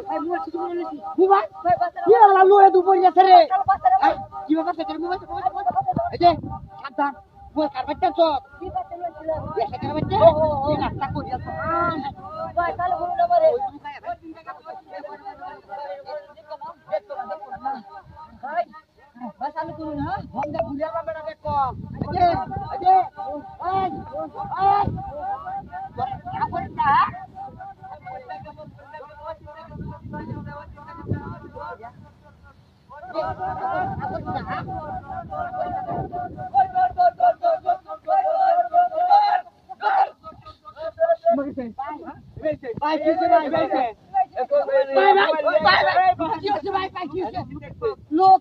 ভাই মোবাইল কিছু বলে নিছি মোবাইল ভাই বাচ্চা কি হলো লুয়ে দুপুর গেছে রে ভাই কি ব্যাপার আছে মোবাইল এই যে সাবধান মোবাইল কারবারটা চল কি বাচ্চা লইছিল এসে কারবারটা কি নাস্তা করিয়া তো ভাই কাল বলুন আমারে ভাই বাস চালু করুন হ্যাঁ বন্ধে ঘুরে আমার বেটা দেখ এই যে কাপড় না ভাই কি হচ্ছে ভাই ভাই কি হচ্ছে ভাই কি হচ্ছে লোক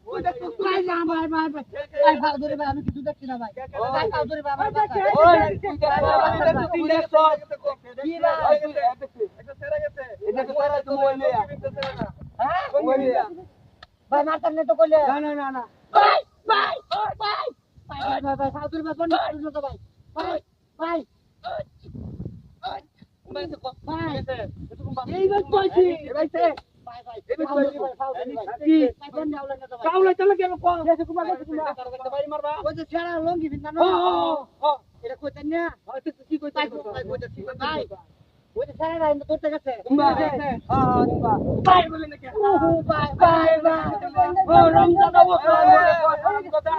ভাই না ভাই ভাই ভাই ভাই ধরে ভাই আমি কিছু দেখছি না ভাই ভাই ভাই ধরে ভাই আমার বাচ্চা ওই তুই দেখছ কি ভাই একটা সেরা গেছে এটা তো সেরা তো মোবাইল নিয়া হ্যাঁ মোবাইল নিয়া ভাই মারতাম না তো কইলে না না না না ভাই ভাই ভাই ভাই ভাই ভাই সাউদুর ভাই কোন তো ভাই ভাই ভাই ভাই এইবার কইছি ভাইতে ভাই ভাই এই কইছি কি কোন যাওলা না ভাই কাউলা চলে গেল কোন দেশে কুমার দেশে কুমার করতে বাড়ি মারবা ওই যে ছেড়া লঙ্গি বিন্দা না ও এটা কইতেন না তুই কি কইতাই ভাই কইতাছি ভাই ওই যে ছেড়া রাইন করতে গেছে ভাই বলে না কি ভাই ভাই ভাই ও রমজান অবস্থা